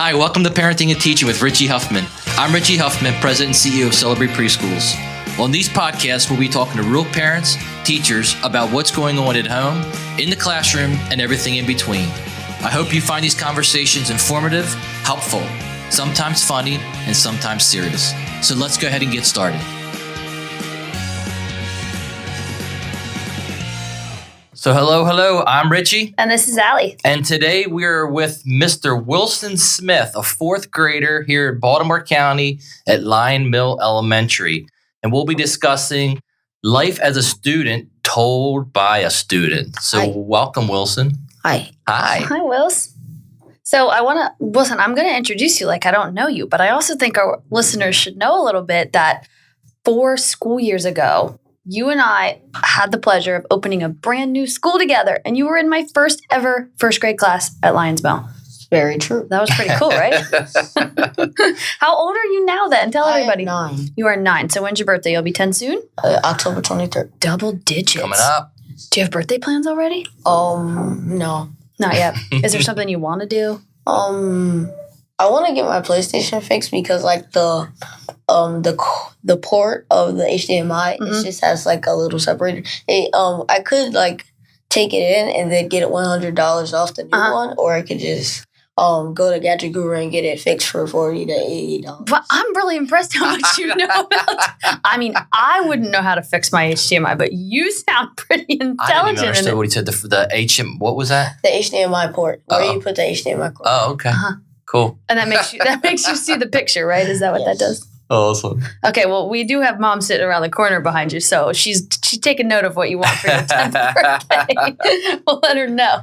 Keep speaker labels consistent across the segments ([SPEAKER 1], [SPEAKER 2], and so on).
[SPEAKER 1] Hi, welcome to Parenting and Teaching with Richie Huffman. I'm Richie Huffman, President and CEO of Celebrate Preschools. On these podcasts, we'll be talking to real parents, teachers about what's going on at home, in the classroom, and everything in between. I hope you find these conversations informative, helpful, sometimes funny, and sometimes serious. So let's go ahead and get started. So hello, I'm Richie.
[SPEAKER 2] And this is Allie.
[SPEAKER 1] And today we're with Mr. Wilson Smith, a fourth grader here in Baltimore County at Lion Mill Elementary. And we'll be discussing life as a student told by a student. So welcome, Wilson.
[SPEAKER 2] Hi.
[SPEAKER 1] Hi.
[SPEAKER 2] Hi, Wills. So Wilson, I'm going to introduce you like I don't know you, but I also think our listeners should know a little bit that 4 school years ago, you and I had the pleasure of opening a brand new school together, and you were in my first ever first grade class at Lions Mill.
[SPEAKER 3] Very true.
[SPEAKER 2] That was pretty cool, right? How old are you now then? Tell everybody.
[SPEAKER 3] I am 9.
[SPEAKER 2] You are 9. So when's your birthday? You'll be 10 soon?
[SPEAKER 3] October 23rd.
[SPEAKER 2] Double digits.
[SPEAKER 1] Coming up.
[SPEAKER 2] Do you have birthday plans already?
[SPEAKER 3] No.
[SPEAKER 2] Not yet. Is there something you want to do?
[SPEAKER 3] I want to get my PlayStation fixed because like the port of the HDMI it just has like a little separator. I could like take it in and then get it $100 off the new one, or I could just go to Gadget Guru and get it fixed for $40 to $80.
[SPEAKER 2] But I'm really impressed how much you know about. I mean, I wouldn't know how to fix my HDMI, but you sound pretty intelligent.
[SPEAKER 1] I didn't even understand what he said. The HM, what was that?
[SPEAKER 3] The HDMI port, where you put the HDMI cord.
[SPEAKER 1] Oh, okay. Cool.
[SPEAKER 2] And that makes you see the picture, right? Is that what that does?
[SPEAKER 1] Awesome.
[SPEAKER 2] Okay, well, we do have Mom sitting around the corner behind you, so she's taking note of what you want for your 10th birthday. We'll let her know.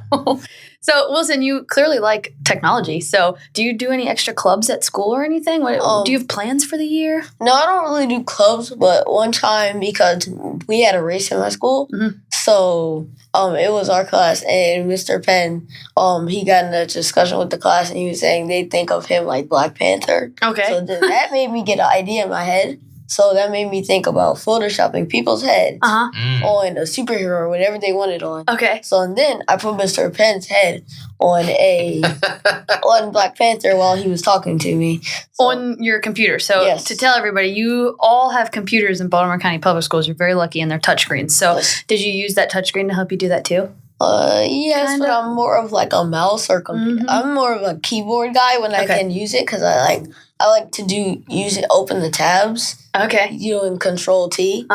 [SPEAKER 2] So, Wilson, you clearly like technology. So, do you do any extra clubs at school or anything? Do you have plans for the year?
[SPEAKER 3] No, I don't really do clubs, but one time because we had a race in my school, so it was our class, and Mr. Penn, he got in a discussion with the class, and he was saying they think of him like Black Panther.
[SPEAKER 2] Okay. So
[SPEAKER 3] that made me get an idea in my head. So that made me think about photoshopping people's heads on a superhero or whatever they wanted on.
[SPEAKER 2] Okay.
[SPEAKER 3] So and then I put Mr. Penn's head on on Black Panther while he was talking to me. So,
[SPEAKER 2] on your computer. So
[SPEAKER 3] yes.
[SPEAKER 2] To tell everybody, you all have computers in Baltimore County Public Schools. You're very lucky and they're touchscreens. So did you use that touchscreen to help you do that too?
[SPEAKER 3] Yes,
[SPEAKER 2] Kinda.
[SPEAKER 3] but I'm more of like a mouse or computer. I'm more of a keyboard guy when I can use it because I like to open the tabs.
[SPEAKER 2] Okay.
[SPEAKER 3] And Control T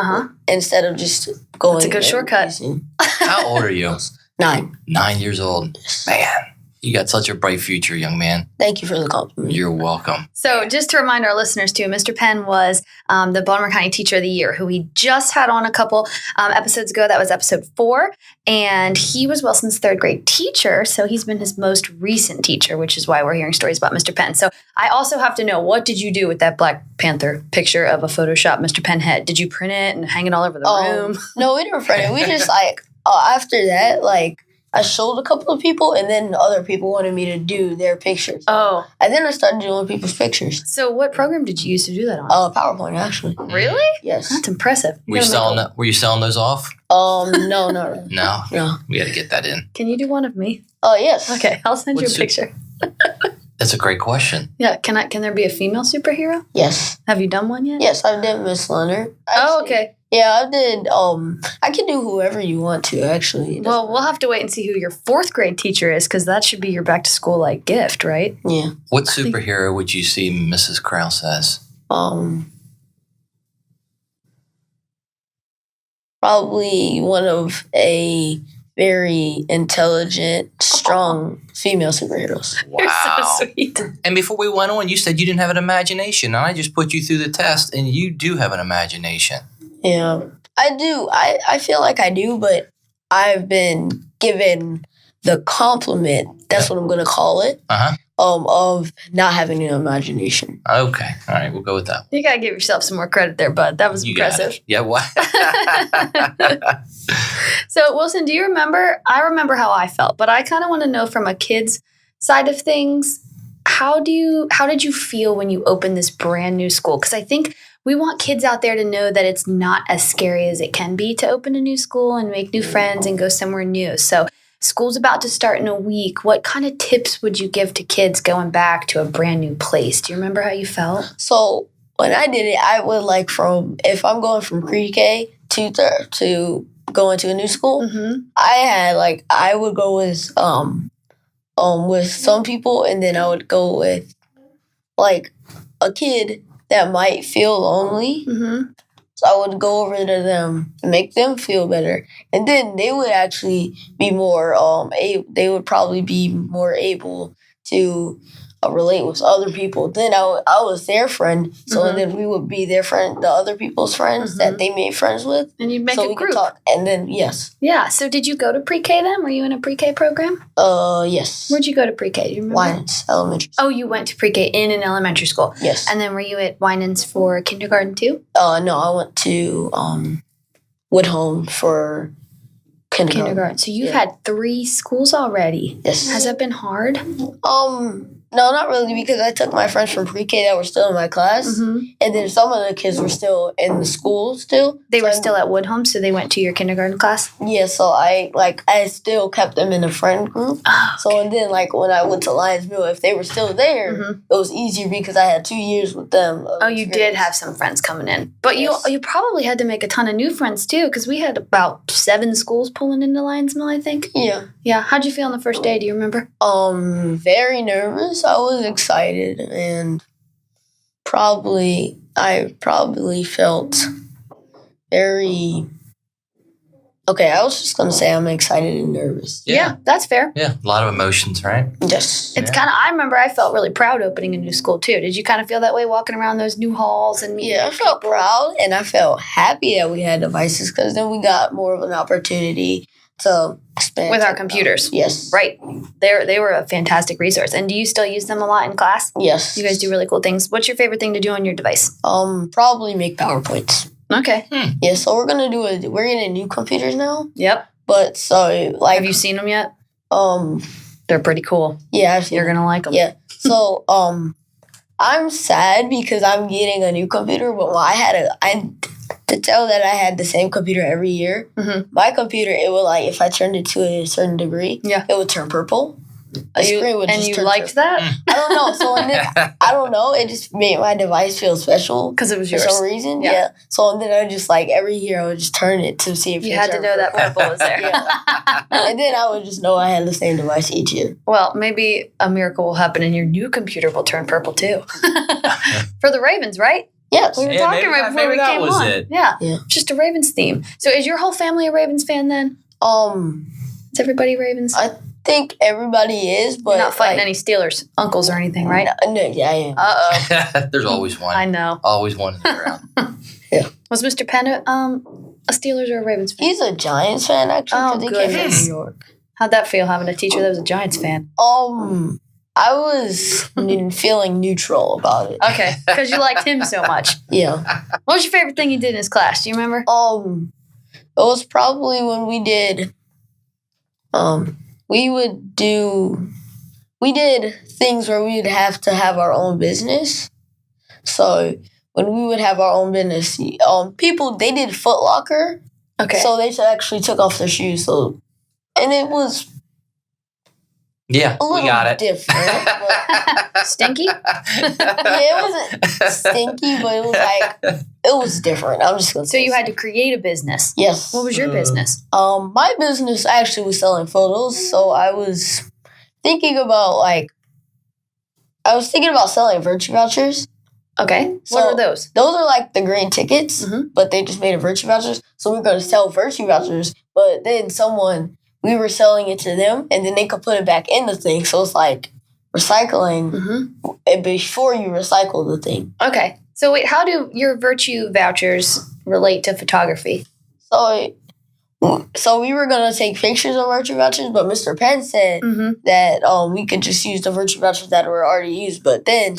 [SPEAKER 3] instead of just going.
[SPEAKER 2] It's a good shortcut.
[SPEAKER 1] How old are you?
[SPEAKER 3] 9.
[SPEAKER 1] 9 years old. Man, you got such a bright future, young man.
[SPEAKER 3] Thank you for the compliment.
[SPEAKER 1] You're welcome.
[SPEAKER 2] So just to remind our listeners too, Mr. Penn was the Baltimore County Teacher of the Year, who we just had on a couple episodes ago. That was episode 4. And he was Wilson's 3rd grade teacher. So he's been his most recent teacher, which is why we're hearing stories about Mr. Penn. So I also have to know, what did you do with that Black Panther picture of a Photoshop Mr. Penn head? Did you print it and hang it all over the room?
[SPEAKER 3] No, we didn't print it. We just after that, I showed a couple of people, and then other people wanted me to do their pictures.
[SPEAKER 2] Oh.
[SPEAKER 3] And then I started doing people's pictures.
[SPEAKER 2] So what program did you use to do that on?
[SPEAKER 3] PowerPoint, actually.
[SPEAKER 2] Really?
[SPEAKER 3] Yes.
[SPEAKER 2] That's impressive.
[SPEAKER 1] Were you selling those off?
[SPEAKER 3] No, not really.
[SPEAKER 1] No. We got to get that in.
[SPEAKER 2] Can you do one of me?
[SPEAKER 3] Oh, yes.
[SPEAKER 2] Okay, I'll send you a picture.
[SPEAKER 1] That's a great question.
[SPEAKER 2] Yeah, can there be a female superhero?
[SPEAKER 3] Yes.
[SPEAKER 2] Have you done one yet?
[SPEAKER 3] Yes, I did Miss Leonard.
[SPEAKER 2] Okay.
[SPEAKER 3] Yeah, I did. I can do whoever you want to, actually.
[SPEAKER 2] Well, we'll have to wait and see who your 4th grade teacher is, because that should be your back to school gift, right?
[SPEAKER 3] Yeah.
[SPEAKER 1] What superhero would you see Mrs. Krause as?
[SPEAKER 3] Probably one of a very intelligent, strong female superheroes.
[SPEAKER 1] Wow.
[SPEAKER 2] You're so sweet.
[SPEAKER 1] And before we went on, you said you didn't have an imagination. And I just put you through the test, and you do have an imagination.
[SPEAKER 3] Yeah, I do. I feel like I do, but I've been given the compliment, that's what I'm going to call it, of not having an imagination.
[SPEAKER 1] Okay. All right. We'll go with that.
[SPEAKER 2] You got to give yourself some more credit there, bud. That was impressive.
[SPEAKER 1] Yeah, what?
[SPEAKER 2] So, Wilson, do you remember? I remember how I felt, but I kind of want to know from a kid's side of things, how did you feel when you opened this brand new school? Because I think we want kids out there to know that it's not as scary as it can be to open a new school and make new friends and go somewhere new. So School's about to start in a week. What kind of tips would you give to kids going back to a brand new place? Do you remember how you felt?
[SPEAKER 3] So when I did it, I would if I'm going from pre-K to going to a new school, I would go with some people, and then I would go with like a kid that might feel lonely. So I would go over to them and make them feel better, and then they would actually be more they would probably be more able to relate with other people. Then I was their friend, so then we would be their friend, the other people's friends that they made friends with,
[SPEAKER 2] and you'd make
[SPEAKER 3] so
[SPEAKER 2] a
[SPEAKER 3] we
[SPEAKER 2] group.
[SPEAKER 3] could talk. And then
[SPEAKER 2] Yeah. So did you go to pre-K then? Were you in a pre-K program?
[SPEAKER 3] Yes.
[SPEAKER 2] Where'd you go to pre-K? Do you remember?
[SPEAKER 3] Winans Elementary.
[SPEAKER 2] Oh, you went to pre-K in an elementary school.
[SPEAKER 3] Yes.
[SPEAKER 2] And then were you at Winans for kindergarten too?
[SPEAKER 3] No, I went to Woodhome for kindergarten.
[SPEAKER 2] So you've had 3 schools already.
[SPEAKER 3] Yes.
[SPEAKER 2] Has that been hard?
[SPEAKER 3] No, not really, because I took my friends from pre-K that were still in my class, and then some of the kids were still in the school still.
[SPEAKER 2] They were still at Woodhome, so they went to your kindergarten class?
[SPEAKER 3] Yeah, so I still kept them in a friend group.
[SPEAKER 2] Oh,
[SPEAKER 3] So and then when I went to Lionsville, if they were still there, it was easier because I had 2 years with them.
[SPEAKER 2] Oh, you did have some friends coming in. But
[SPEAKER 3] Yes.
[SPEAKER 2] you probably had to make a ton of new friends too, because we had about 7 schools pulling into Lionsville, I think.
[SPEAKER 3] Yeah.
[SPEAKER 2] Yeah. How'd you feel on the first day? Do you remember?
[SPEAKER 3] Very nervous. I was excited, and I probably felt very. Okay, I was just gonna say I'm excited and nervous.
[SPEAKER 2] Yeah, that's fair.
[SPEAKER 1] Yeah, a lot of emotions, right?
[SPEAKER 3] Yes.
[SPEAKER 2] It's kind of, I remember I felt really proud opening a new school too. Did you kind of feel that way walking around those new halls and meeting
[SPEAKER 3] Yeah, I
[SPEAKER 2] new
[SPEAKER 3] felt
[SPEAKER 2] people?
[SPEAKER 3] proud, and I felt happy that we had devices, because then we got more of an opportunity to spend
[SPEAKER 2] With our
[SPEAKER 3] time.
[SPEAKER 2] computers.
[SPEAKER 3] Yes.
[SPEAKER 2] Right. They were a fantastic resource. And do you still use them a lot in class?
[SPEAKER 3] Yes.
[SPEAKER 2] You guys do really cool things. What's your favorite thing to do on your device?
[SPEAKER 3] Probably make PowerPoints.
[SPEAKER 2] Okay.
[SPEAKER 3] Yeah, so we're getting new computers now.
[SPEAKER 2] Yep.
[SPEAKER 3] But so
[SPEAKER 2] Have you seen them yet? They're pretty cool.
[SPEAKER 3] Yeah, I've seen
[SPEAKER 2] You're going to like them.
[SPEAKER 3] Yeah. So I'm sad because I'm getting a new computer, but to tell that I had the same computer every year. My computer, it would if I turned it to a certain degree, it would turn purple. The screen would just
[SPEAKER 2] you
[SPEAKER 3] turn
[SPEAKER 2] liked
[SPEAKER 3] purple.
[SPEAKER 2] that?
[SPEAKER 3] I don't know. So I don't know. It just made my device feel special
[SPEAKER 2] Because it was
[SPEAKER 3] for
[SPEAKER 2] yours.
[SPEAKER 3] some reason.
[SPEAKER 2] Yeah.
[SPEAKER 3] Yeah. So then I just every year I would just turn it to see if
[SPEAKER 2] You
[SPEAKER 3] it
[SPEAKER 2] had to
[SPEAKER 3] turned
[SPEAKER 2] know that
[SPEAKER 3] purple.
[SPEAKER 2] purple was there.
[SPEAKER 3] And then I would just know I had the same device each year.
[SPEAKER 2] Well, maybe a miracle will happen and your new computer will turn purple too. For the Ravens, right?
[SPEAKER 3] Yes.
[SPEAKER 2] We were
[SPEAKER 1] Yeah,
[SPEAKER 2] talking
[SPEAKER 1] maybe
[SPEAKER 2] right before
[SPEAKER 1] maybe
[SPEAKER 2] we
[SPEAKER 1] that
[SPEAKER 2] came
[SPEAKER 1] was
[SPEAKER 2] on.
[SPEAKER 1] it.
[SPEAKER 2] Yeah.
[SPEAKER 3] Yeah.
[SPEAKER 2] Just a Ravens theme. So is your whole family a Ravens fan then? Is everybody Ravens?
[SPEAKER 3] I think everybody is, but
[SPEAKER 2] You're not fighting any Steelers uncles or anything, right?
[SPEAKER 3] No, yeah, I am.
[SPEAKER 2] Uh-oh.
[SPEAKER 1] There's always one.
[SPEAKER 2] I know.
[SPEAKER 1] Always one in the ground.
[SPEAKER 2] Was Mr. Penn a Steelers or a Ravens fan?
[SPEAKER 3] He's a Giants fan, actually,
[SPEAKER 2] Oh,
[SPEAKER 3] because he came from
[SPEAKER 2] goodness.
[SPEAKER 3] New York.
[SPEAKER 2] How'd that feel, having a teacher that was a Giants fan?
[SPEAKER 3] I was feeling neutral about it.
[SPEAKER 2] Okay, because you liked him so much.
[SPEAKER 3] Yeah.
[SPEAKER 2] What was your favorite thing you did in his class? Do you remember?
[SPEAKER 3] It was probably when we did, we did things where we would have to have our own business. So when we would have our own business, people, they did Foot Locker.
[SPEAKER 2] Okay.
[SPEAKER 3] So they actually took off their shoes. And it was
[SPEAKER 1] Yeah,
[SPEAKER 3] a
[SPEAKER 1] we
[SPEAKER 3] little
[SPEAKER 1] got it.
[SPEAKER 3] different. But,
[SPEAKER 2] Stinky?
[SPEAKER 3] it wasn't stinky, but it was different. I'm just gonna
[SPEAKER 2] So
[SPEAKER 3] say
[SPEAKER 2] you had to create a business.
[SPEAKER 3] yes.
[SPEAKER 2] What was your business?
[SPEAKER 3] My business actually was selling photos, so I was thinking about selling virtue vouchers.
[SPEAKER 2] Okay.
[SPEAKER 3] So-
[SPEAKER 2] What are those?
[SPEAKER 3] Those are the green tickets, but they just made a virtue vouchers. So we are going to sell virtue vouchers, but then we were selling it to them, and then they could put it back in the thing. So it's recycling before you recycle the thing.
[SPEAKER 2] Okay. So wait, how do your virtue vouchers relate to photography?
[SPEAKER 3] So we were going to take pictures of virtue vouchers, but Mr. Penn said that we could just use the virtue vouchers that were already used. But then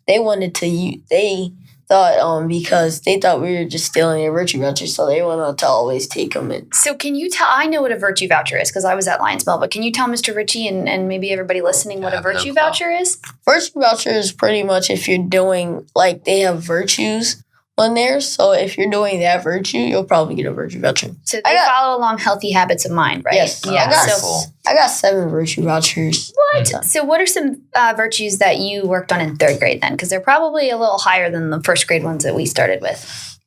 [SPEAKER 3] they wanted to they thought because they thought we were just stealing their virtue vouchers, so they wanted to always take them in.
[SPEAKER 2] So can you tell, I know what a virtue voucher is because I was at Lionsville, but can you tell Mr. Richie and maybe everybody listening what a
[SPEAKER 1] I have no
[SPEAKER 2] virtue
[SPEAKER 1] clue.
[SPEAKER 2] voucher is?
[SPEAKER 3] Virtue voucher is pretty much if you're doing, they have virtues on there. So if you're doing that virtue, you'll probably get a virtue voucher.
[SPEAKER 2] So they follow along healthy habits of mind, right?
[SPEAKER 3] Yes.
[SPEAKER 2] Yeah.
[SPEAKER 3] I got 7 virtue vouchers.
[SPEAKER 2] What? So what are some virtues that you worked on in 3rd grade then? Because they're probably a little higher than the 1st grade ones that we started with.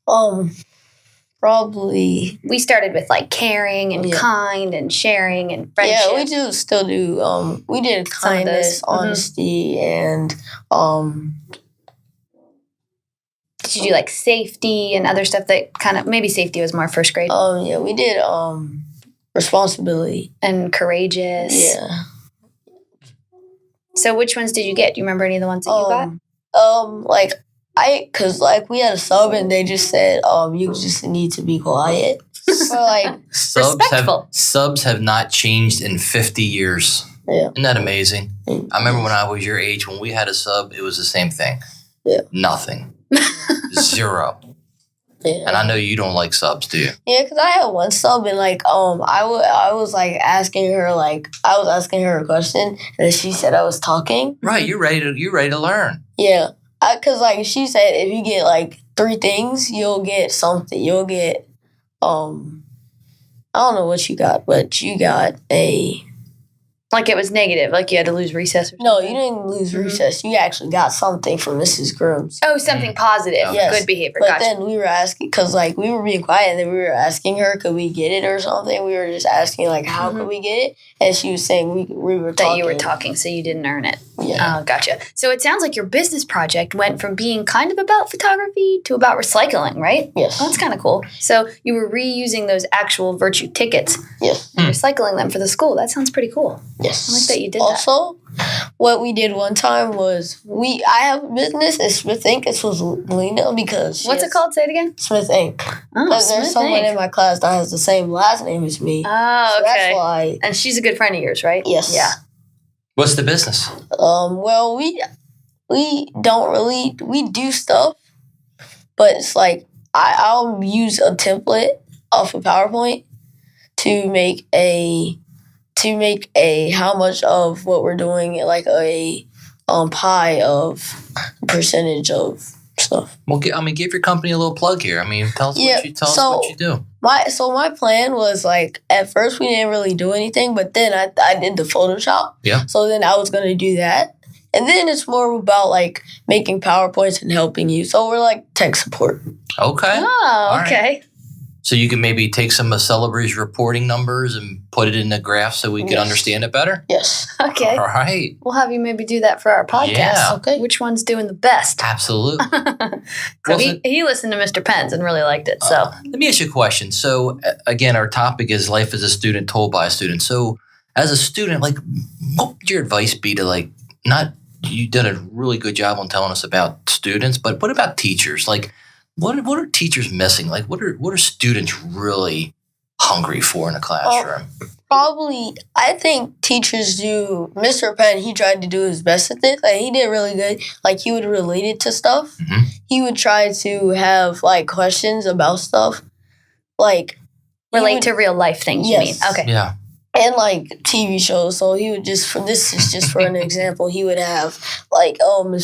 [SPEAKER 3] Probably.
[SPEAKER 2] We started with like caring and kind and sharing and friendship.
[SPEAKER 3] Yeah, we still do. We did kindness, honesty, and
[SPEAKER 2] Did you do like safety and other stuff that kind of, maybe safety was more 1st grade?
[SPEAKER 3] Yeah, we did responsibility.
[SPEAKER 2] And courageous.
[SPEAKER 3] Yeah.
[SPEAKER 2] So which ones did you get? Do you remember any of the ones that you got?
[SPEAKER 3] Cause we had a sub and they just said, you just need to be quiet. Or
[SPEAKER 1] subs have not changed in 50 years.
[SPEAKER 3] Yeah.
[SPEAKER 1] Isn't that amazing? I remember when I was your age, when we had a sub, it was the same thing.
[SPEAKER 3] Yeah.
[SPEAKER 1] Nothing. 0.
[SPEAKER 3] Yeah.
[SPEAKER 1] And I know you don't like subs, do you?
[SPEAKER 3] Yeah, because I had one sub and I was asking her a question and then she said I was talking.
[SPEAKER 1] Right, you're ready to learn.
[SPEAKER 3] Yeah. Because she said if you get 3 things, you'll get something. You'll get I don't know what you got, but you got a.
[SPEAKER 2] Like it was negative, like you had to lose recess or something?
[SPEAKER 3] No, you didn't lose recess. You actually got something from Mrs. Grooms.
[SPEAKER 2] Oh, something positive.
[SPEAKER 3] Yes.
[SPEAKER 2] Good behavior.
[SPEAKER 3] But
[SPEAKER 2] gotcha.
[SPEAKER 3] then we were asking, because we were being quiet, and then we were asking her, could we get it or something? We were just asking, how could we get it? And she was saying we were talking.
[SPEAKER 2] That you were talking, so you didn't earn it.
[SPEAKER 3] Yeah.
[SPEAKER 2] Oh, gotcha. So it sounds like your business project went from being kind of about photography to about recycling, right?
[SPEAKER 3] Yes.
[SPEAKER 2] Oh, that's kind of cool. So you were reusing those actual virtue tickets
[SPEAKER 3] Yes.
[SPEAKER 2] and recycling them for the school. That sounds pretty cool.
[SPEAKER 3] Yes.
[SPEAKER 2] I like that you did
[SPEAKER 3] also, what we did one time was I have a business at Smith Inc. It was Lena because
[SPEAKER 2] What's it called? Say it again.
[SPEAKER 3] Smith Inc.
[SPEAKER 2] Oh,
[SPEAKER 3] Because
[SPEAKER 2] Smith
[SPEAKER 3] there's someone
[SPEAKER 2] Inc.
[SPEAKER 3] in my class that has the same last name as me.
[SPEAKER 2] Oh,
[SPEAKER 3] So
[SPEAKER 2] okay.
[SPEAKER 3] that's why.
[SPEAKER 2] And she's a good friend of yours, right?
[SPEAKER 3] Yes.
[SPEAKER 2] Yeah.
[SPEAKER 1] What's the business?
[SPEAKER 3] Well, we don't really do stuff, but it's I'll use a template off of PowerPoint to make a how much of what we're doing, like a pie of percentage of stuff.
[SPEAKER 1] Well, give your company a little plug here. Tell us what you do.
[SPEAKER 3] My plan was at first we didn't really do anything, but then I did the Photoshop.
[SPEAKER 1] Yeah.
[SPEAKER 3] So then I was gonna do that, and then it's more about making PowerPoints and helping you. So we're tech support.
[SPEAKER 1] Okay.
[SPEAKER 2] Oh, okay.
[SPEAKER 1] Right. So you can maybe take some of Celebrity's reporting numbers and put it in a graph so we can understand it better?
[SPEAKER 3] Yes.
[SPEAKER 2] Okay.
[SPEAKER 1] All right.
[SPEAKER 2] We'll have you maybe do that for our podcast.
[SPEAKER 1] Yeah.
[SPEAKER 3] Okay.
[SPEAKER 2] Which one's doing the best?
[SPEAKER 1] Absolutely.
[SPEAKER 2] So he listened to Mr. Penn's and really liked it. So
[SPEAKER 1] let me ask you a question. So again, our topic is life as a student told by a student. So as a student, what would your advice be to you've done a really good job on telling us about students, but what about teachers? What are teachers missing? What are students really hungry for in a classroom?
[SPEAKER 3] Probably, I think teachers do. Mr. Penn, he tried to do his best at this. He did really good. He would relate it to stuff.
[SPEAKER 1] Mm-hmm.
[SPEAKER 3] He would try to have questions about stuff.
[SPEAKER 2] relate to real life things,
[SPEAKER 3] Yes.
[SPEAKER 2] you mean? Okay.
[SPEAKER 1] Yeah.
[SPEAKER 3] And TV shows. So he would this is just for an example, he would have SpongeBob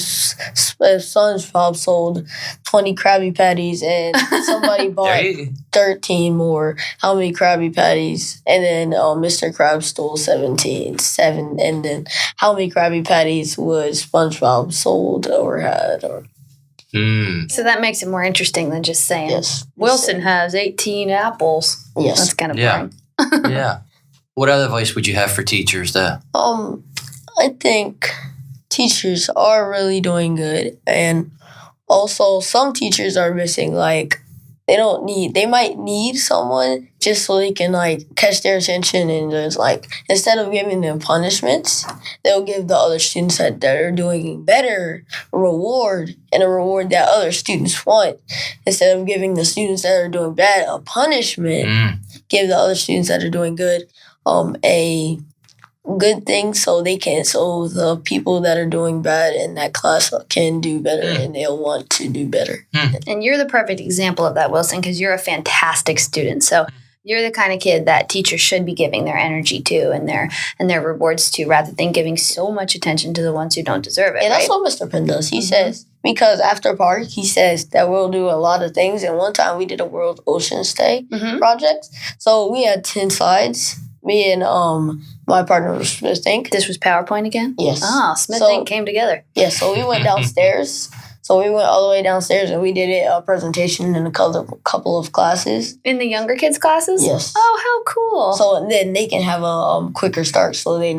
[SPEAKER 3] sold 20 Krabby Patties and somebody bought 13 more. How many Krabby Patties? And then Mr. Krabs stole 7. And then how many Krabby Patties would SpongeBob sold or had?
[SPEAKER 2] So that makes it more interesting than just saying,
[SPEAKER 3] Yes.
[SPEAKER 2] Wilson has 18 apples.
[SPEAKER 3] Yes.
[SPEAKER 2] That's kind of
[SPEAKER 1] Yeah.
[SPEAKER 2] boring.
[SPEAKER 1] Yeah. What other advice would you have for teachers that?
[SPEAKER 3] I think teachers are really doing good, and also some teachers are missing. They might need someone just so they can catch their attention and just instead of giving them punishments, they'll give the other students that are doing better a reward that other students want. Instead of giving the students that are doing bad a punishment, give the other students that are doing good a good thing so the people that are doing bad in that class can do better and they'll want to do better.
[SPEAKER 2] And you're the perfect example of that, Wilson, because you're a fantastic student. So You're the kind of kid that teachers should be giving their energy to and their rewards to, rather than giving so much attention to the ones who don't deserve it.
[SPEAKER 3] And that's
[SPEAKER 2] right?
[SPEAKER 3] what Mr. Penn does. He says, because after park, he says that we'll do a lot of things. And one time we did a World Oceans Day project. So we had 10 slides. Me and my partner, Smith Inc.
[SPEAKER 2] This was PowerPoint again?
[SPEAKER 3] Yes.
[SPEAKER 2] Oh, Smith Inc. came together.
[SPEAKER 3] Yeah, so we went downstairs. So we went all the way downstairs and we did a presentation in a couple of classes.
[SPEAKER 2] In the younger kids' classes?
[SPEAKER 3] Yes.
[SPEAKER 2] Oh, how cool.
[SPEAKER 3] So then they can have a quicker start. So they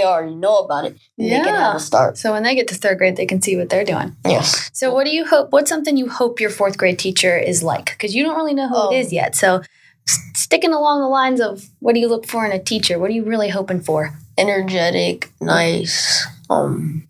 [SPEAKER 3] already know about it. And they can have a start.
[SPEAKER 2] So when they get to third grade, they can see what they're doing.
[SPEAKER 3] Yes.
[SPEAKER 2] So what do you hope? What's something you hope your fourth grade teacher is like? Because you don't really know who it is yet. So sticking along the lines of what do you look for in a teacher? What are you really hoping for?
[SPEAKER 3] Energetic, nice.
[SPEAKER 2] And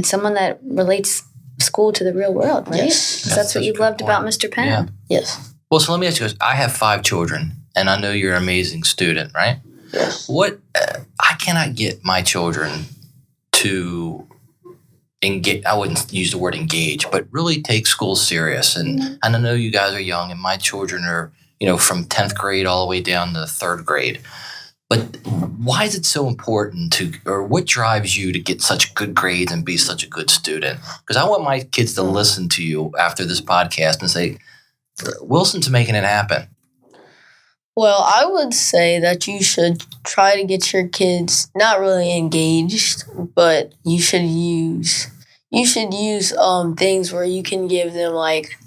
[SPEAKER 2] someone that relates school to the real world, right?
[SPEAKER 3] Yes.
[SPEAKER 2] That's what you loved about Mr. Penn.
[SPEAKER 1] Yeah.
[SPEAKER 3] Yes.
[SPEAKER 1] Well, so let me ask you this. I have 5 children, and I know you're an amazing student, right?
[SPEAKER 3] Yes.
[SPEAKER 1] I cannot get my children to engage. I wouldn't use the word engage, but really take school serious. And I know you guys are young, and my children are, from 10th grade all the way down to 3rd grade. But why is it so important or what drives you to get such good grades and be such a good student? Because I want my kids to listen to you after this podcast and say, Wilson's making it happen.
[SPEAKER 3] Well, I would say that you should try to get your kids not really engaged, but you should use things where you can give them like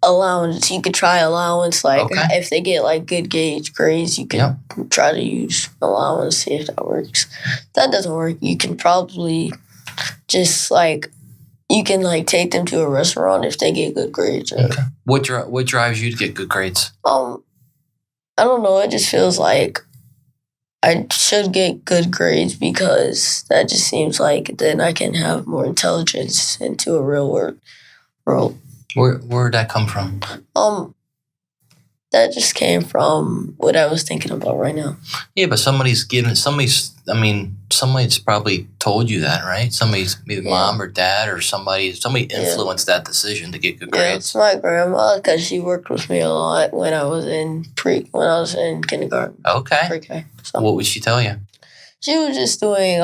[SPEAKER 3] allowance. You could try allowance, if they get like good grades, you can try to use allowance, see if that works. If that doesn't work, you can probably just take them to a restaurant if they get good grades.
[SPEAKER 1] Okay. What drives you to get good grades?
[SPEAKER 3] I don't know. It just feels like I should get good grades because that just seems like then I can have more intelligence into a real world.
[SPEAKER 1] Where'd that come from?
[SPEAKER 3] That just came from what I was thinking about right now.
[SPEAKER 1] Yeah, but somebody's probably told you that, right? Somebody's either mom or dad or somebody influenced that decision to get good grades.
[SPEAKER 3] Yeah, it's my grandma because she worked with me a lot when I was in kindergarten.
[SPEAKER 1] Okay.
[SPEAKER 3] Pre-K. So.
[SPEAKER 1] What would she tell you?
[SPEAKER 3] She was just doing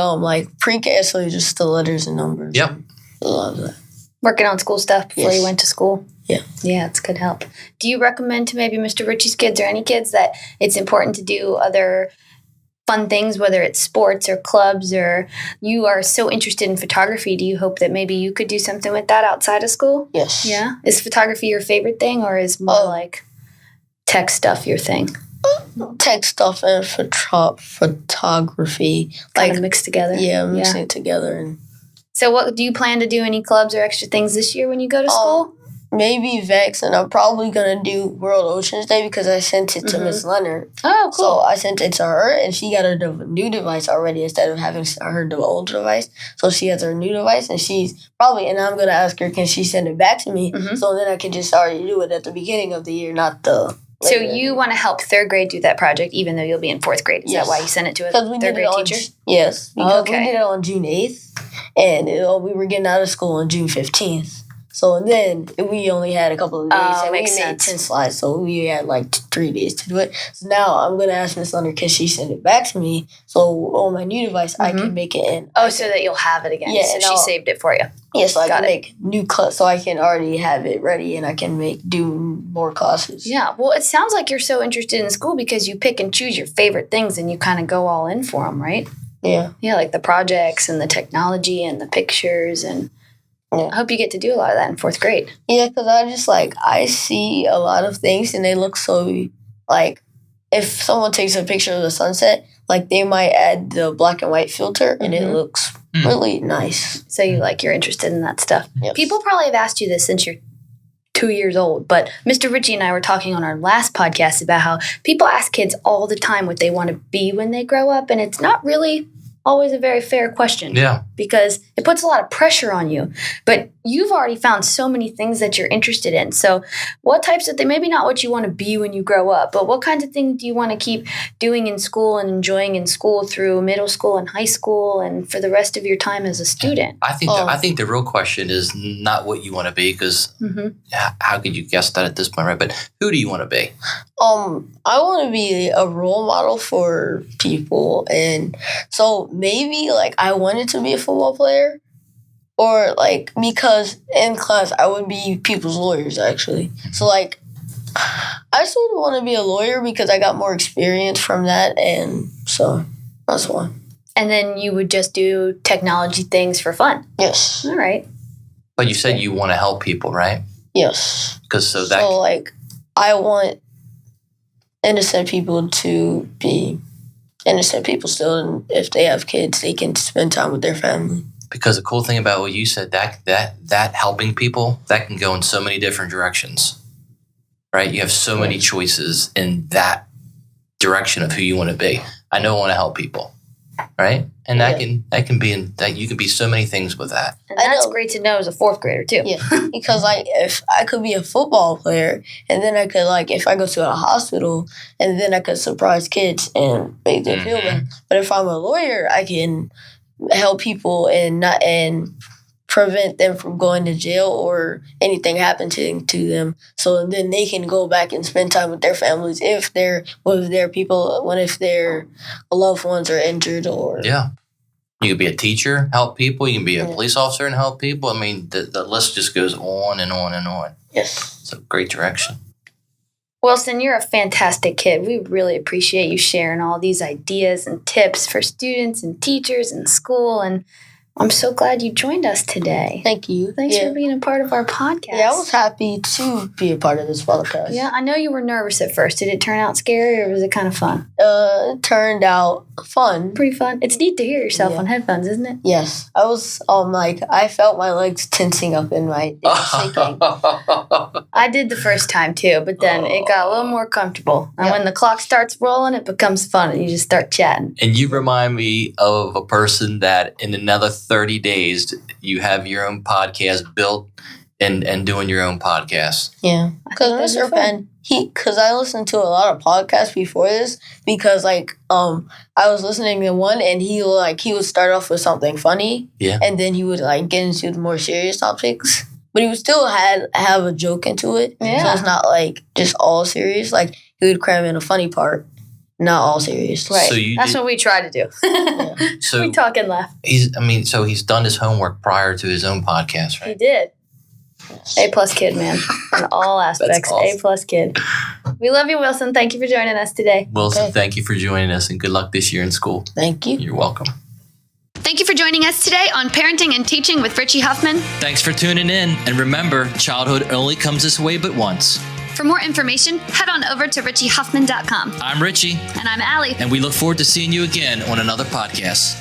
[SPEAKER 3] pre-K, so just the letters and numbers.
[SPEAKER 1] Yep.
[SPEAKER 3] And a lot of that.
[SPEAKER 2] Working on school stuff before you went to school.
[SPEAKER 3] Yeah.
[SPEAKER 2] Yeah, it's good help. Do you recommend to maybe Mr. Richie's kids or any kids that it's important to do other fun things, whether it's sports or clubs, or you are so interested in photography? Do you hope that maybe you could do something with that outside of school?
[SPEAKER 3] Yes.
[SPEAKER 2] Yeah? Is photography your favorite thing, or is more like tech stuff your thing?
[SPEAKER 3] Tech stuff and photography.
[SPEAKER 2] Kind of mixed together.
[SPEAKER 3] Yeah, mixing it together.
[SPEAKER 2] So what do you plan to do? Any clubs or extra things this year when you go to school?
[SPEAKER 3] Maybe Vex, and I'm probably going to do World Oceans Day because I sent it to Miss Leonard.
[SPEAKER 2] Oh, cool.
[SPEAKER 3] So I sent it to her, and she got her new device already instead of having her old device. So she has her new device, and she's probably, and I'm going to ask her, can she send it back to me? So then I can just already do it at the beginning of the year, not the...
[SPEAKER 2] So you want to help 3rd grade do that project even though you'll be in 4th grade? Is that why you sent it to a 3rd grade teacher?
[SPEAKER 3] Yes, because we did it on June 8th, and we were getting out of school on June 15th. So then we only had a couple of days, and we made 10 slides, so we had 3 days to do it. So now I'm going to ask Miss Leonard, can she send it back to me? So on my new device, I can make it in.
[SPEAKER 2] Oh, so that you'll have it again. Yeah, so she saved it for you.
[SPEAKER 3] Yeah, so I can make new class, so I can already have it ready, and I can do more classes.
[SPEAKER 2] Yeah, well, it sounds like you're so interested in school because you pick and choose your favorite things, and you kind of go all in for them, right?
[SPEAKER 3] Yeah.
[SPEAKER 2] Yeah, like the projects and the technology and the pictures, and I hope you get to do a lot of that in 4th grade.
[SPEAKER 3] Yeah, because I just I see a lot of things, and they look so if someone takes a picture of the sunset, they might add the black and white filter, and it looks really nice.
[SPEAKER 2] So you're interested in that stuff.
[SPEAKER 3] Yes.
[SPEAKER 2] People probably have asked you this since you're 2 years old, but Mr. Richie and I were talking on our last podcast about how people ask kids all the time what they want to be when they grow up, and it's not really always a very fair question.
[SPEAKER 1] Yeah.
[SPEAKER 2] Because it puts a lot of pressure on you. But you've already found so many things that you're interested in. So what types of things, maybe not what you want to be when you grow up, but what kinds of things do you want to keep doing in school and enjoying in school through middle school and high school and for the rest of your time as a student?
[SPEAKER 1] I think the real question is not what you want to be, because how could you guess that at this point, right? But who do you want to be?
[SPEAKER 3] I want to be a role model for people, and so maybe like I wanted to be a football player, or like because in class I would be people's lawyers actually. So like I sort of want to be a lawyer because I got more experience from that, and so that's one.
[SPEAKER 2] And then you would just do technology things for fun.
[SPEAKER 3] Yes.
[SPEAKER 2] All right.
[SPEAKER 1] But you said you want to help people, right?
[SPEAKER 3] Yes.
[SPEAKER 1] So
[SPEAKER 3] like I want innocent people to be innocent people still, and if they have kids, they can spend time with their family.
[SPEAKER 1] Because the cool thing about what you said, that helping people, that can go in so many different directions, right? You have so many choices in that direction of who you want to be. I know I want to help people, right? And that can be in that you can be so many things with that.
[SPEAKER 2] And that's great to know as a fourth grader too.
[SPEAKER 3] Yeah, because like if I could be a football player, and then I could like if I go to a hospital, and then I could surprise kids and make them feel better. But if I'm a lawyer, I can help people and prevent them from going to jail or anything happening to them. So then they can go back and spend time with their families if their loved ones are injured or
[SPEAKER 1] You could be a teacher, help people. You can be a police officer and help people. I mean, the list just goes on and on and on.
[SPEAKER 3] Yes.
[SPEAKER 1] It's a great direction.
[SPEAKER 2] Wilson, you're a fantastic kid. We really appreciate you sharing all these ideas and tips for students and teachers in school. And I'm so glad you joined us today.
[SPEAKER 3] Thank you.
[SPEAKER 2] Thanks for being a part of our podcast.
[SPEAKER 3] Yeah, I was happy to be a part of this podcast.
[SPEAKER 2] Yeah, I know you were nervous at first. Did it turn out scary or was it kind of fun?
[SPEAKER 3] It turned out fun.
[SPEAKER 2] Pretty fun. It's neat to hear yourself on headphones, isn't it?
[SPEAKER 3] Yes. I was I felt my legs tensing up in my shaking.
[SPEAKER 2] I did the first time too, but then it got a little more comfortable. And when the clock starts rolling, it becomes fun and you just start chatting.
[SPEAKER 1] And you remind me of a person that in another 30 days, you have your own podcast built and doing your own podcast.
[SPEAKER 3] Yeah. Because Mr. Penn, because I listened to a lot of podcasts before this because I was listening to one and he would start off with something funny.
[SPEAKER 1] Yeah.
[SPEAKER 3] And then he would get into the more serious topics. But he would still have a joke into it.
[SPEAKER 2] Yeah.
[SPEAKER 3] So it's not just all serious. Like he would cram in a funny part. Not all serious.
[SPEAKER 2] Right. So that's what we try to do.
[SPEAKER 1] So
[SPEAKER 2] we talk and laugh.
[SPEAKER 1] So he's done his homework prior to his own podcast, right?
[SPEAKER 2] He did. A+ kid, man. In all aspects. Awesome. A+ kid. We love you, Wilson. Thank you for joining us today.
[SPEAKER 1] Wilson, thank you for joining us and good luck this year in school.
[SPEAKER 3] Thank you.
[SPEAKER 1] You're welcome.
[SPEAKER 2] Thank you for joining us today on Parenting and Teaching with Richie Huffman.
[SPEAKER 1] Thanks for tuning in. And remember, childhood only comes this way but once.
[SPEAKER 2] For more information, head on over to richiehuffman.com.
[SPEAKER 1] I'm Richie.
[SPEAKER 2] And I'm Allie.
[SPEAKER 1] And we look forward to seeing you again on another podcast.